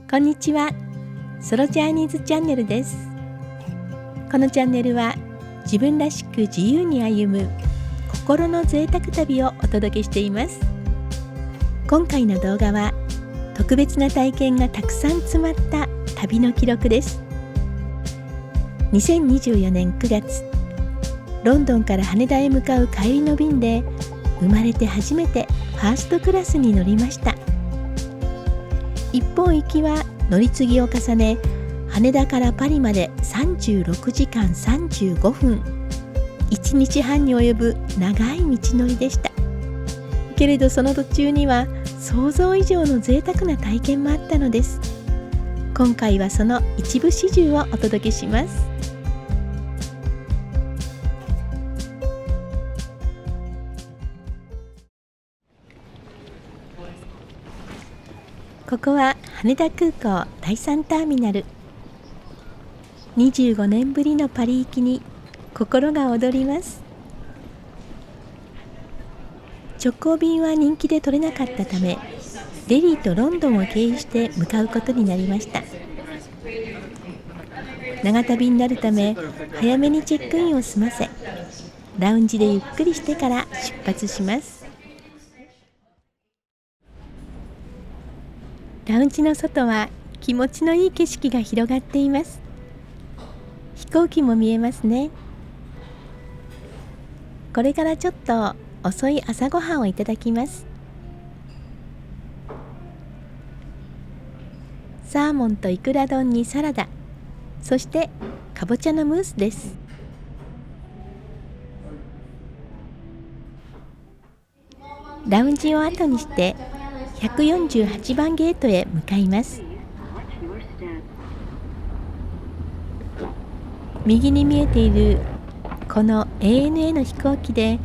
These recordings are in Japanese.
こんにちは。ソロジャーニーズチャンネルです。このチャンネルは自分らしく自由に歩む心の贅沢旅をお届けしています。今回の動画は特別な体験がたくさん詰まった旅の記録です。2024年9月、ロンドンから羽田へ向かう帰りの便で生まれて初めてファーストクラスに乗りました。一方行きは乗り継ぎを重ね、羽田からパリまで36時間35分、1日半に及ぶ長い道のりでした。けれどその途中には想像以上の贅沢な体験もあったのです。今回はその一部始終をお届けします。ここは羽田空港第3ターミナル。25年ぶりのパリ行きに心が躍ります。直行便は人気で取れなかったため、デリーとロンドンを経由して向かうことになりました。長旅になるため早めにチェックインを済ませ、ラウンジでゆっくりしてから出発します。ラウンジの外は気持ちのいい景色が広がっています。飛行機も見えますね。これからちょっと遅い朝ごはんをいただきます。サーモンとイクラ丼にサラダ、そしてかぼちゃのムースです。ラウンジを後にして148番ゲートへ向かいます。右に見えているこの ANA の飛行機で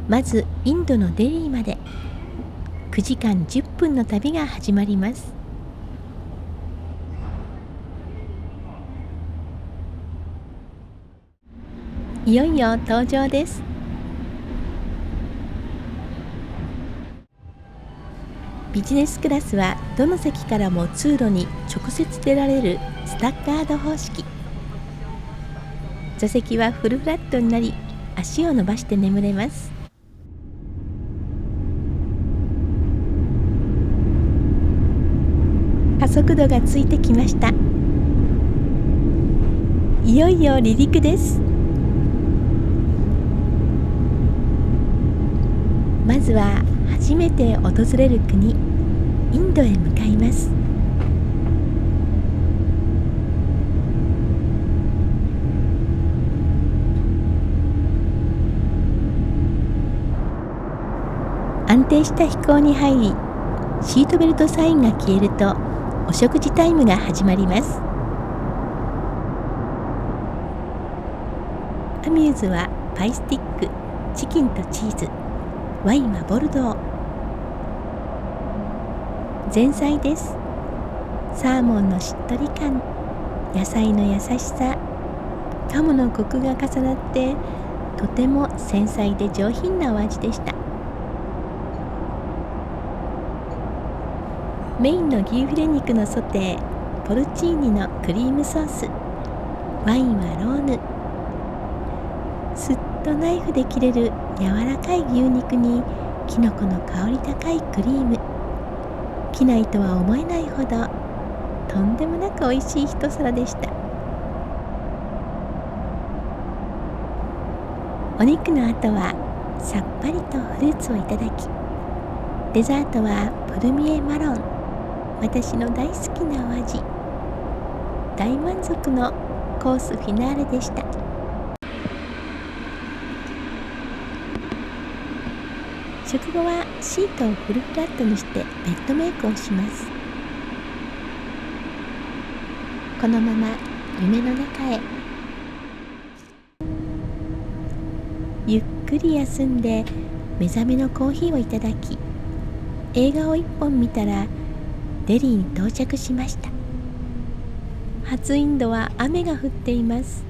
まずインドのデリーまで9時間10分の旅が始まります。いよいよ登場です。ビジネスクラスはどの席からも通路に直接出られるスタッカード方式。座席はフルフラットになり、足を伸ばして眠れます。加速度がついてきました。いよいよ離陸です。まずは初めて訪れる国、インドへ向かいます。安定した飛行に入り、シートベルトサインが消えるとお食事タイムが始まります。アミューズはパイスティック、チキンとチーズ、ワインはボルドー。前菜です。サーモンのしっとり感、野菜の優しさ、鴨のコクが重なってとても繊細で上品なお味でした。メインの牛フィレ肉のソテー、ポルチーニのクリームソース、ワインはローヌ。すっとナイフで切れる柔らかい牛肉にきのこの香り高いクリーム。機内とは思えないほどとんでもなく美味しい一皿でした。お肉の後はさっぱりとフルーツをいただき、デザートはプルミエマロン、私の大好きなお味。大満足のコースフィナーレでした。食後はシートをフルフラットにしてベッドメイクをします。このまま夢の中へ。ゆっくり休んで目覚めのコーヒーをいただき、映画を一本見たらデリーに到着しました。初インドは雨が降っています。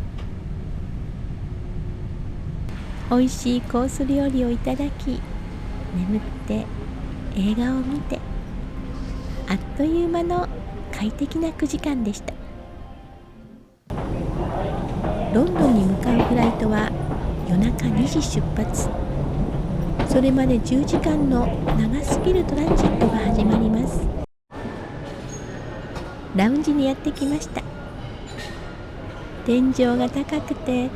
美味しいコース料理をいただき、眠って映画を見て、あっという間の帰快適な9時間でした。ロンドンに向かうフライトは夜中2時出発。それまで10時間の長すぎるトランジットが始まります。ラウンジにやってきました。天井が高くて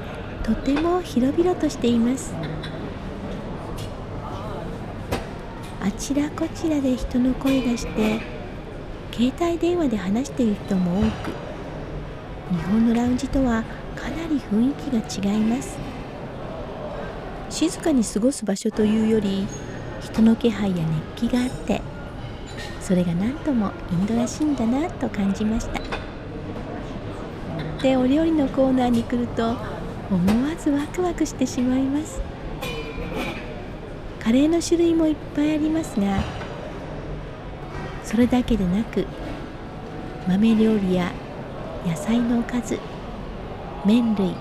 とても広々としています。あちらこちらで人の声がして、携帯電話で話している人も多く、日本のラウンジとはかなり雰囲気が違います。静かに過ごす場所というより、人の気配や熱気があって、それが何ともインドらしいんだなと感じました。で、お料理のコーナーに来ると思わずワクワクしてしまいます。カレーの種類もいっぱいありますが、それだけでなく豆料理や野菜のおかず、麺類、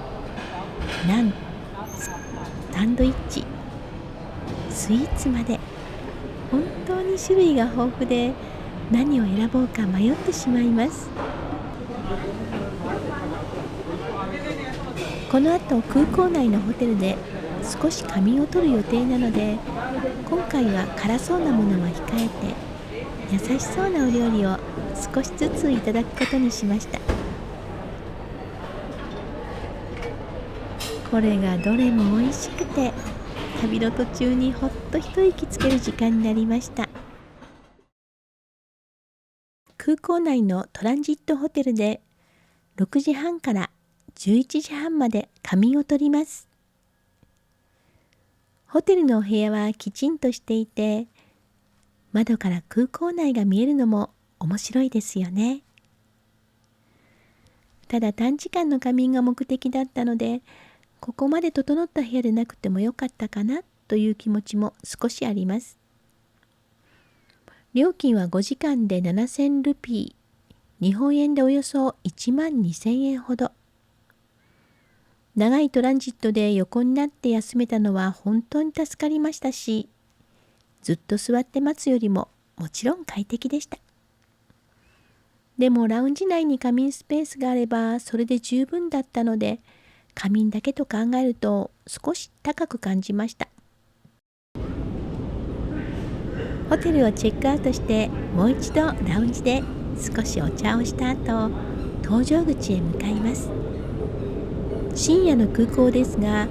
ナン、サンドイッチ、スイーツまで本当に種類が豊富で、何を選ぼうか迷ってしまいます。この後空港内のホテルで少し仮眠を取る予定なので、今回は辛そうなものは控えて優しそうなお料理を少しずついただくことにしました。これがどれも美味しくて、旅の途中にほっと一息つける時間になりました。空港内のトランジットホテルで6時半から11時半まで仮眠をとります。ホテルのお部屋はきちんとしていて、窓から空港内が見えるのも面白いですよね。ただ短時間の仮眠が目的だったので、ここまで整った部屋でなくてもよかったかなという気持ちも少しあります。料金は5時間で7000ルピー、日本円でおよそ1万2000円ほど。長いトランジットで横になって休めたのは本当に助かりましたし、ずっと座って待つよりももちろん快適でした。でもラウンジ内に仮眠スペースがあればそれで十分だったので、仮眠だけと考えると少し高く感じました。ホテルをチェックアウトしてもう一度ラウンジで少しお茶をした後、搭乗口へ向かいます。深夜の空港ですが、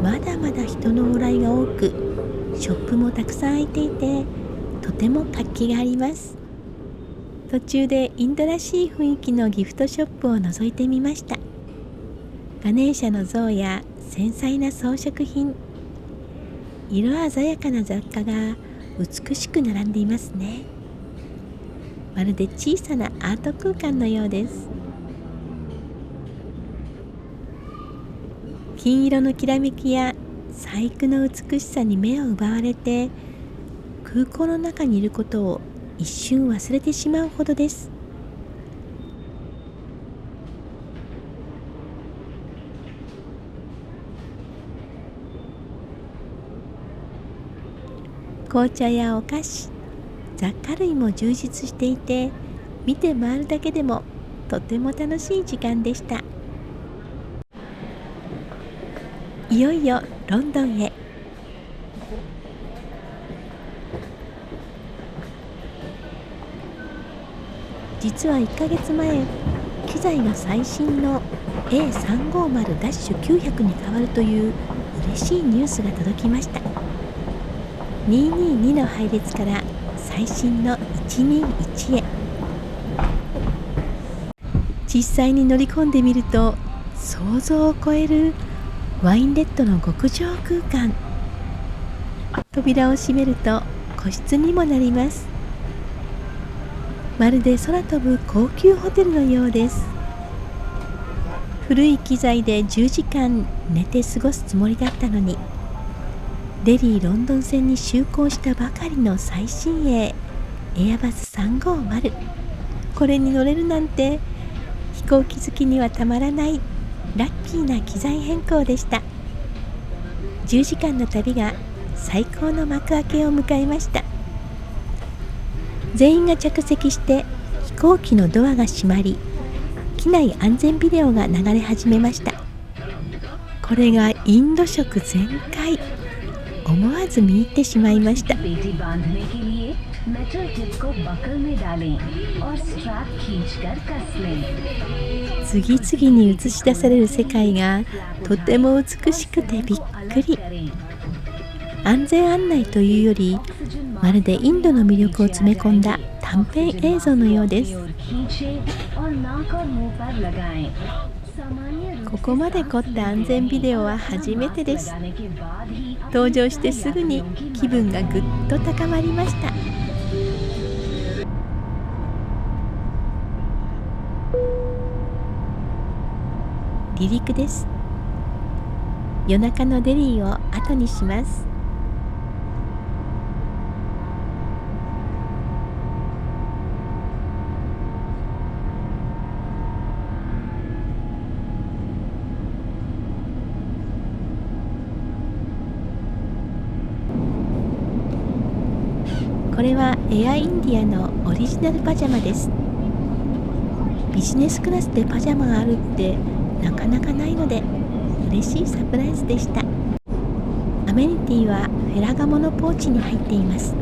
まだまだ人の往来が多く、ショップもたくさん開いていて、とても活気があります。途中でインドらしい雰囲気のギフトショップを覗いてみました。ガネーシャの像や繊細な装飾品、色鮮やかな雑貨が美しく並んでいますね。まるで小さなアート空間のようです。金色のきらめきや細工の美しさに目を奪われて、空港の中にいることを一瞬忘れてしまうほどです。紅茶やお菓子、雑貨類も充実していて、見て回るだけでもとても楽しい時間でした。いよいよロンドンへ。実は1ヶ月前、機材が最新の A350-900 に変わるという嬉しいニュースが届きました。222の配列から最新の121へ。実際に乗り込んでみると、想像を超えるワインレッドの極上空間。扉を閉めると個室にもなります。まるで空飛ぶ高級ホテルのようです。古い機材で10時間寝て過ごすつもりだったのに、デリー・ロンドン線に就航したばかりの最新鋭エアバス350、これに乗れるなんて飛行機好きにはたまらないラッキーな機材変更でした。10時間の旅が最高の幕開けを迎えました。全員が着席して飛行機のドアが閉まり、機内安全ビデオが流れ始めました。これがインド色全開。思わず見入ってしまいました。次々に映し出される世界がとても美しくてびっくり。安全案内というより、まるでインドの魅力を詰め込んだ短編映像のようです。ここまで凝った安全ビデオは初めてです。登場してすぐに気分がぐっと高まりました。離陸です。夜中のデリーを後にします。これはエアインディアのオリジナルパジャマです。ビジネスクラスでパジャマがあるってなかなかないので嬉しいサプライズでした。アメニティはフェラガモのポーチに入っています。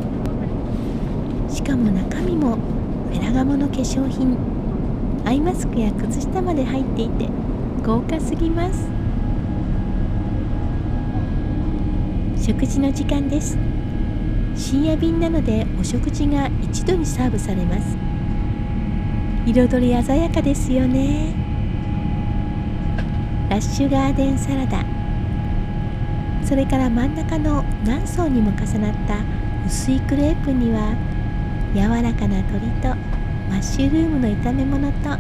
しかも中身もフェラガモの化粧品、アイマスクや靴下まで入っていて豪華すぎます。食事の時間です。深夜便なのでお食事が一度にサーブされます。彩り鮮やかですよね。ラッシュガーデンサラダ、それから真ん中の何層にも重なった薄いクレープには柔らかな鶏とマッシュルームの炒め物と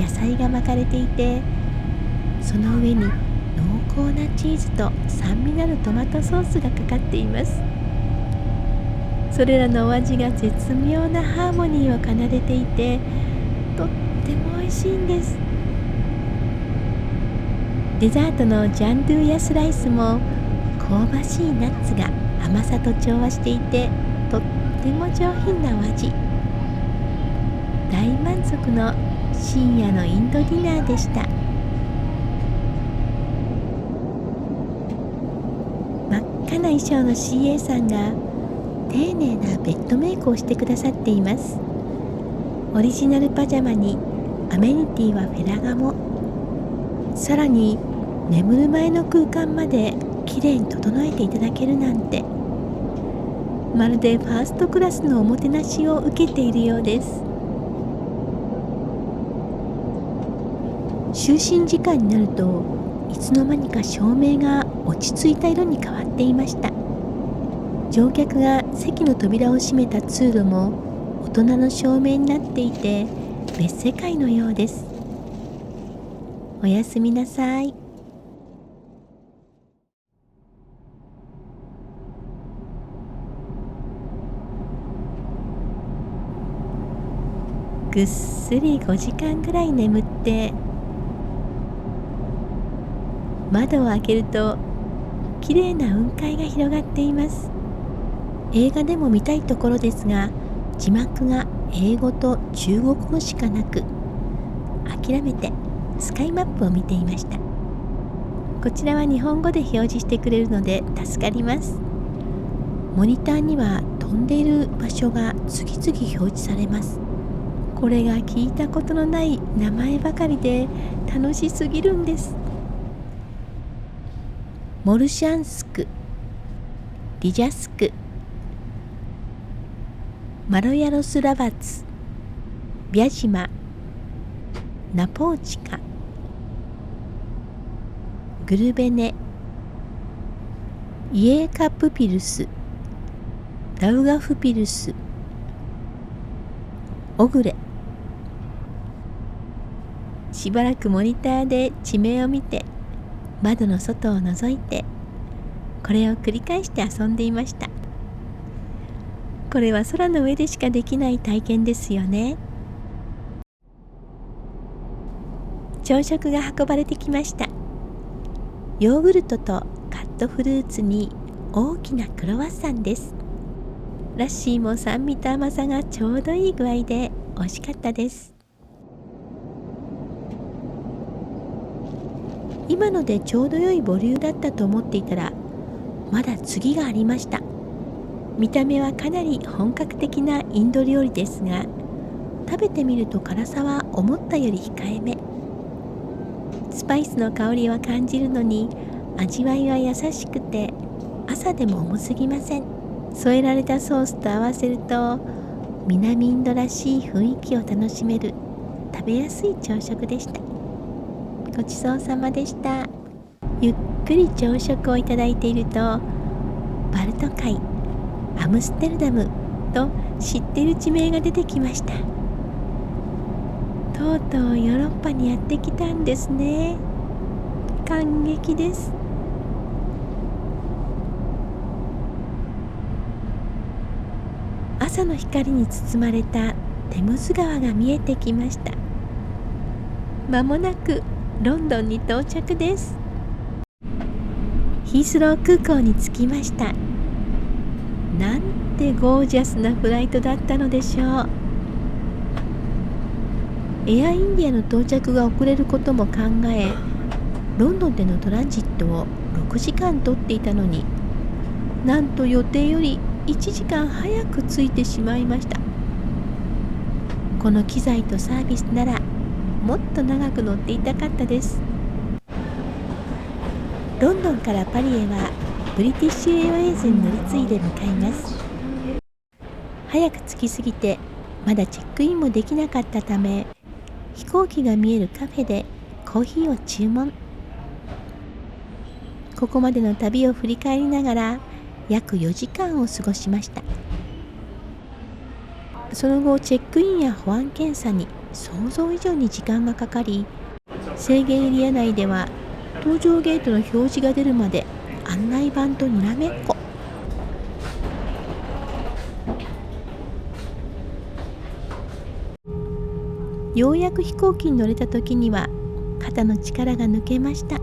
野菜が巻かれていて、その上に濃厚なチーズと酸味のあるトマトソースがかかっています。それらのお味が絶妙なハーモニーを奏でていて、とっても美味しいんです。デザートのジャンドゥヤスライスも香ばしいナッツが甘さと調和していて、とっても上品なお味。大満足の深夜のインドディナーでした。真っ赤な衣装の CA さんが丁寧なベッドメイクをしてくださっています。オリジナルパジャマにアメニティはフェラガモ、さらに眠る前の空間まできれいに整えていただけるなんて、まるでファーストクラスのおもてなしを受けているようです。就寝時間になるといつの間にか照明が落ち着いた色に変わっていました。乗客が席の扉を閉めた通路も大人の照明になっていて別世界のようです。おやすみなさい。ぐっすり5時間ぐらい眠って、窓を開けると綺麗な雲海が広がっています。映画でも見たいところですが、字幕が英語と中国語しかなく、諦めてスカイマップを見ていました。こちらは日本語で表示してくれるので助かります。モニターには飛んでいる場所が次々表示されます。これが聞いたことのない名前ばかりで楽しすぎるんです。モルシャンスク、リジャスク、マロヤロスラバツ、ビャジマ、ナポーチカ、グルベネ、イエーカプピルス、ダウガフピルス、オグレ。しばらくモニターで地名を見て、窓の外を覗いて、これを繰り返して遊んでいました。これは空の上でしかできない体験ですよね。朝食が運ばれてきました。ヨーグルトとカットフルーツに大きなクロワッサンです。ラッシーも酸味と甘さがちょうどいい具合で美味しかったです。今のでちょうど良いボリュームだったと思っていたら、まだ次がありました。見た目はかなり本格的なインド料理ですが、食べてみると辛さは思ったより控えめ。スパイスの香りは感じるのに、味わいは優しくて朝でも重すぎません。添えられたソースと合わせると南インドらしい雰囲気を楽しめる食べやすい朝食でした。ごちそうさまでした。ゆっくり朝食をいただいていると、バルト海、アムステルダムと知っている地名が出てきました。とうとうヨーロッパにやってきたんですね。感激です。朝の光に包まれたテムズ川が見えてきました。まもなくロンドンに到着です。ヒースロー空港に着きました。なんてゴージャスなフライトだったのでしょう。エアインディアの到着が遅れることも考え、ロンドンでのトランジットを6時間取っていたのに、なんと予定より1時間早く着いてしまいました。この機材とサービスならもっと長く乗っていたかったです。ロンドンからパリへはブリティッシュエアウェイズに乗り継いで向かいます。早く着きすぎてまだチェックインもできなかったため、飛行機が見えるカフェでコーヒーを注文。ここまでの旅を振り返りながら約4時間を過ごしました。その後チェックインや保安検査に想像以上に時間がかかり、制限エリア内では搭乗ゲートの表示が出るまで案内板とにらめっこ。ようやく飛行機に乗れた時には肩の力が抜けました。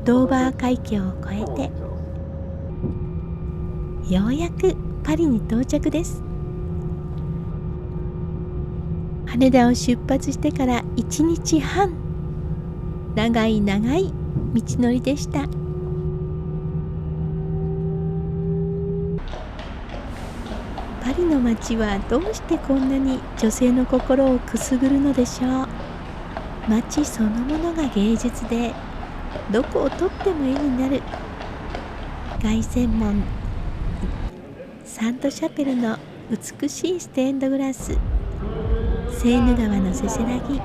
ドーバー海峡を越えてようやくパリに到着です。羽田を出発してから1日半、長い長い道のりでした。パリの街はどうしてこんなに女性の心をくすぐるのでしょう。街そのものが芸術で、どこを撮っても絵になる。凱旋門、サントシャペルの美しいステンドグラス、セーヌ川のせせらぎ、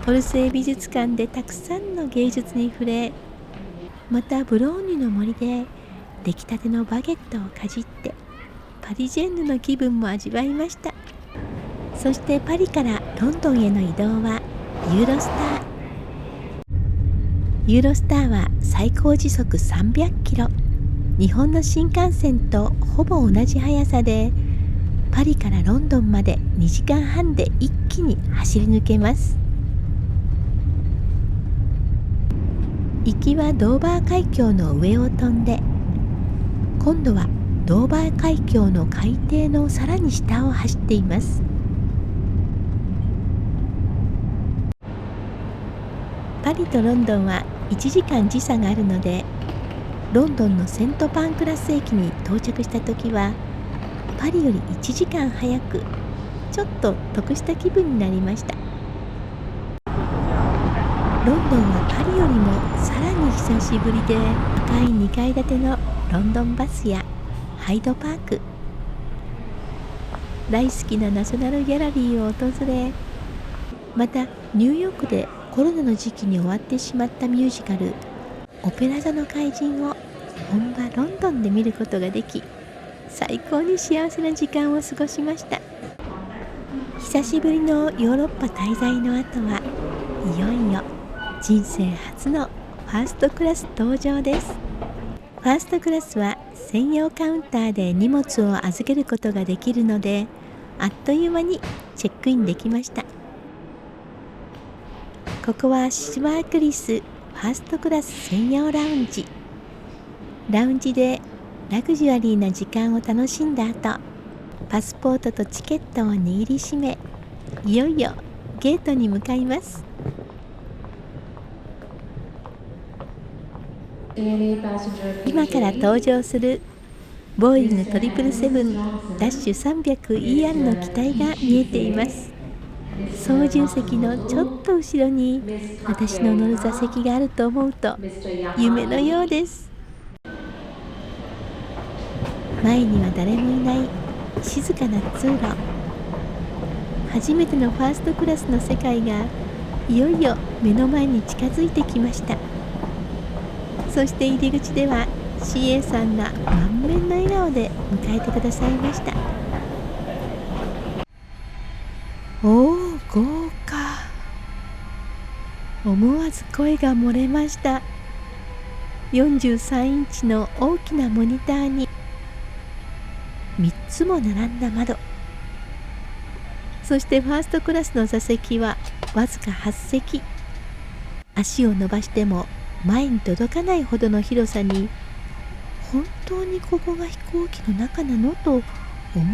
オルセー美術館でたくさんの芸術に触れ、またブローニュの森で出来たてのバゲットをかじってパリジェンヌの気分も味わいました。そしてパリからロンドンへの移動はユーロスター。ユーロスターは最高時速300キロ、日本の新幹線とほぼ同じ速さで、パリからロンドンまで2時間半で一気に走り抜けます。行きはドーバー海峡の上を飛んで、今度はドーバー海峡の海底のさらに下を走っています。パリとロンドンは1時間時差があるので、ロンドンのセントパンクラス駅に到着した時はパリより1時間早く、ちょっと得した気分になりました。ロンドンはパリよりもさらに久しぶりで、高い2階建てのロンドンバスやハイドパーク、大好きなナショナルギャラリーを訪れ、またニューヨークでコロナの時期に終わってしまったミュージカルオペラ座の怪人を本場ロンドンで見ることができ、最高に幸せな時間を過ごしました。久しぶりのヨーロッパ滞在の後は、いよいよ人生初のファーストクラス登場です。ファーストクラスは専用カウンターで荷物を預けることができるので、あっという間にチェックインできました。ここはシュワークリスファーストクラス専用ラウンジ。ラウンジでラグジュアリーな時間を楽しんだ後、パスポートとチケットを握りしめ、いよいよゲートに向かいます。今から登場するボーイング777-300ER の機体が見えています。操縦席のちょっと後ろに私の乗る座席があると思うと夢のようです。前には誰もいない静かな通路。初めてのファーストクラスの世界がいよいよ目の前に近づいてきました。そして入り口では CA さんが満面の笑顔で迎えてくださいました。おー、豪華。思わず声が漏れました。43インチの大きなモニターに3つも並んだ窓、そしてファーストクラスの座席はわずか8席。足を伸ばしても前に届かないほどの広さに、本当にここが飛行機の中なのと思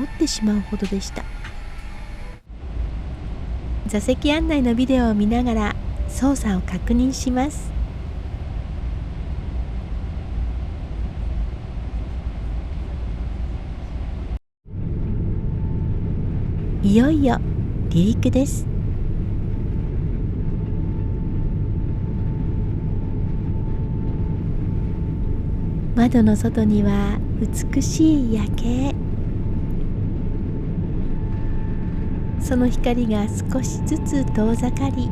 ってしまうほどでした。座席案内のビデオを見ながら操作を確認します。いよいよ離陸です。窓の外には美しい夜景。その光が少しずつ遠ざかり、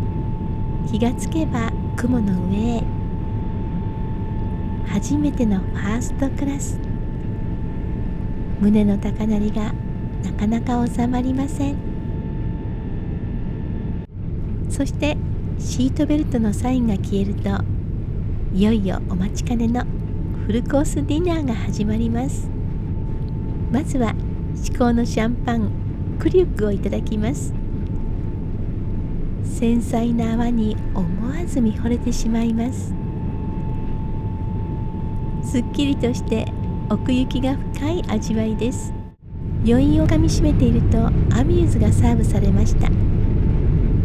日がつけば雲の上へ。初めてのファーストクラス。胸の高鳴りがなかなか収まりません。そしてシートベルトのサインが消えると、いよいよお待ちかねのフルコースディナーが始まります。まずは至高のシャンパンクリュックをいただきます。繊細な泡に思わず見惚れてしまいます。すっきりとして奥行きが深い味わいです。余韻をかみしめているとアミューズがサーブされました。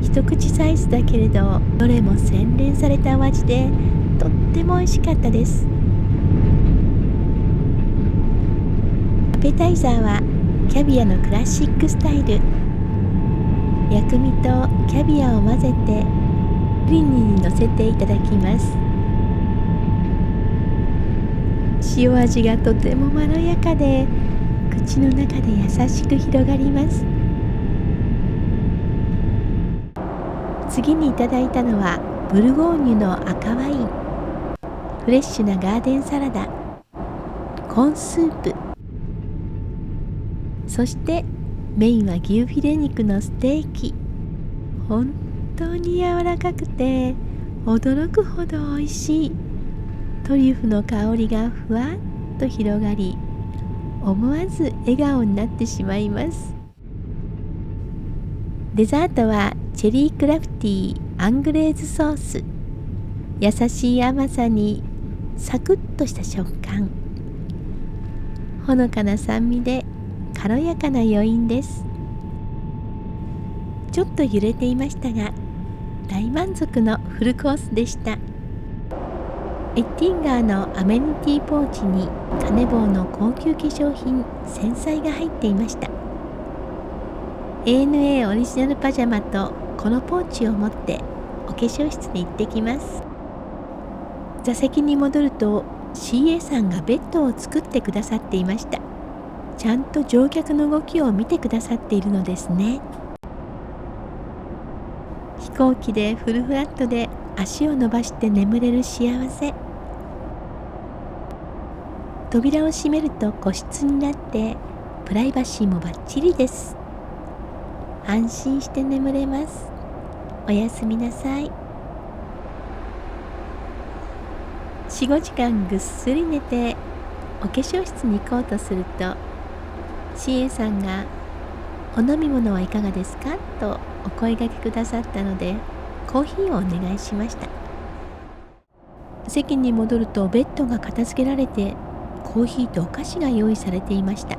一口サイズだけれどどれも洗練されたお味でとっても美味しかったです。アペタイザーはキャビアのクラシックスタイル。薬味とキャビアを混ぜてプリンにのせていただきます。塩味がとてもまろやかで口の中で優しく広がります。次にいただいたのはブルゴーニュの赤ワイン、フレッシュなガーデンサラダ、コーンスープ、そしてメインは牛フィレ肉のステーキ。本当に柔らかくて驚くほど美味しい。トリュフの香りがふわっと広がり、思わず笑顔になってしまいます。デザートはチェリークラフティーアングレーズソース。優しい甘さにサクッとした食感、ほのかな酸味で軽やかな余韻です。ちょっと揺れていましたが大満足のフルコースでした。エッティンガーのアメニティポーチにカネボウの高級化粧品繊細が入っていました。 ANA オリジナルパジャマとこのポーチを持ってお化粧室に行ってきます。座席に戻ると CA さんがベッドを作ってくださっていました。ちゃんと乗客の動きを見てくださっているのですね。飛行機でフルフラットで足を伸ばして眠れる幸せ。扉を閉めると個室になってプライバシーもバッチリです。安心して眠れます。おやすみなさい。4、5時間ぐっすり寝てお化粧室に行こうとすると CA さんがお飲み物はいかがですかとお声掛けくださったのでコーヒーをお願いしました。席に戻るとベッドが片付けられてコーヒーとお菓子が用意されていました。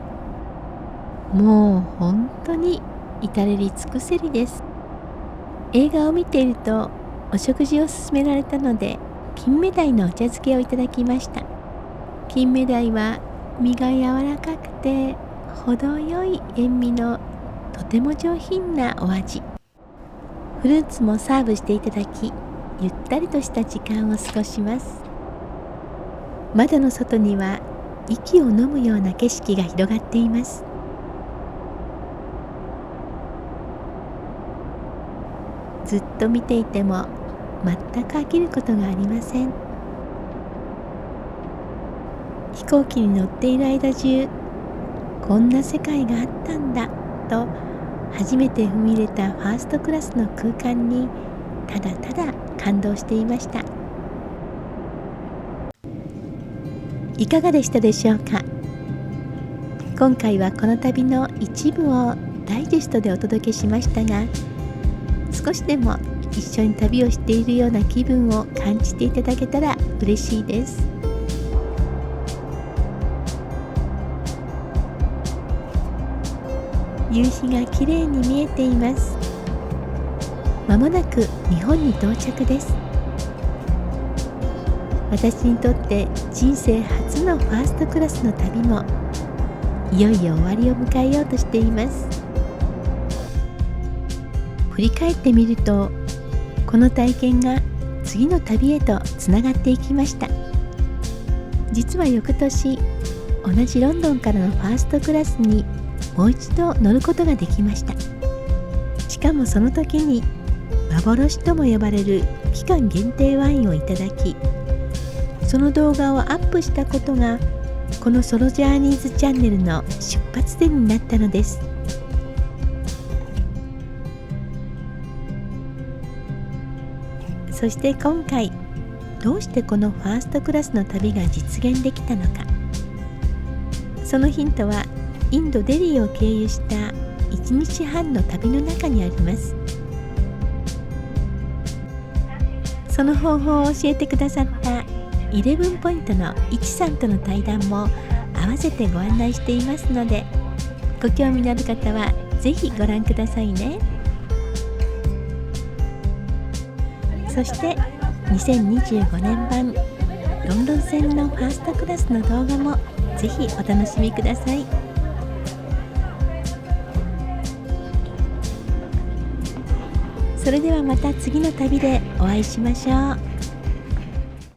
もう本当に至れり尽くせりです。映画を見ているとお食事を勧められたので、金目鯛のお茶漬けをいただきました。金目鯛は身が柔らかくて程よい塩味のとても上品なお味。フルーツもサーブしていただき、ゆったりとした時間を過ごします。窓の外には息を飲むような景色が広がっています。ずっと見ていても全く飽きることがありません。飛行機に乗っている間中、こんな世界があったんだと初めて踏み入れたファーストクラスの空間にただただ感動していました。いかがでしたでしょうか。今回はこの旅の一部をダイジェストでお届けしましたが、少しでも一緒に旅をしているような気分を感じていただけたら嬉しいです。夕日がきれいに見えています。まもなく日本に到着です。私にとって人生初のファーストクラスの旅もいよいよ終わりを迎えようとしています。振り返ってみると、この体験が次の旅へとつながっていきました。実は翌年、同じロンドンからのファーストクラスにもう一度乗ることができました。しかもその時に幻とも呼ばれる期間限定ワインをいただき、その動画をアップしたことがこのソロジャーニーズチャンネルの出発点になったのです。そして今回、どうしてこのファーストクラスの旅が実現できたのか。そのヒントはインド・デリーを経由した1日半の旅の中にあります。その方法を教えてくださった11ポイントのいちさんとの対談も合わせてご案内していますので、ご興味のある方はぜひご覧くださいね。そして2025年版ロンドン線のファーストクラスの動画もぜひお楽しみください。それではまた次の旅でお会いしましょう。